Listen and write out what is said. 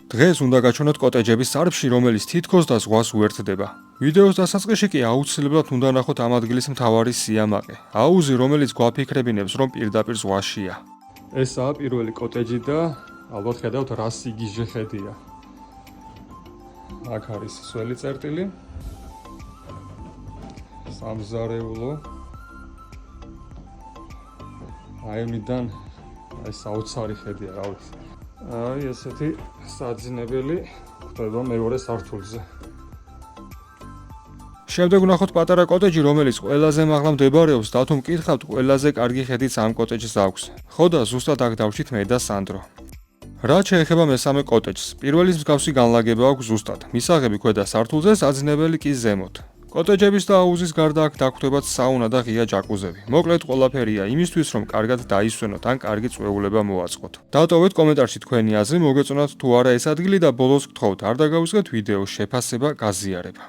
დღეს უნდა გაჩვენოთ კოტეჯების სარფში, რომელიც თითქოს და ზღვას უერთდება. ვიდეოს დასაწყისში კი აუცილებლად უნდა ნახოთ ამ ადგილის მთავარი სიამაყე. აუზი, რომელიც გვაფიქრებინებს, რომ პირდაპირ ზღვაშია. ესაა პირველი კოტეჯი და ალბათ ხედავთ რა სიგიჟე ხედია. აქ არის სველი წერტილი. სამზარეულო. აი ამიდან აი საოცარი ხედია, რა ვიცი. აი ესეთი საძინებელი ხდება მეორე სართულზე. შემდეგ ვნახოთ პატარა კოტეჯი, რომელიც ყველაზე მაღლა მდებარეობს და თუ მკითხავთ, ყველაზე კარგი ხედიც ამ კოტეჯს აქვს. ხო და ზუსტად აქ დავშით მე და სანდრო. რაც შეეხება მესამე კოტეჯს, პირველის მსგავსი განლაგება აქვს ზუსტად. მისაღები ქვედა სართულზე, საძინებელი კი ზემოთ. კოტეჯების და აუზის გარდა აქ დაგვხვდებათ საუნა და ღია ჯაკუზები. მოკლედ ყველაფერია იმისთვის, რომ კარგად დაისვენოთ ან კარგი წვეულება მოაწყოთ. დატოვეთ კომენტარში თქვენი აზრი, მოგეწონათ თუ არა ეს ადგილი და ბოლოს გთხოვთ არ დაგავიწყეთ ვიდეოს შეფასება, გაზიარება.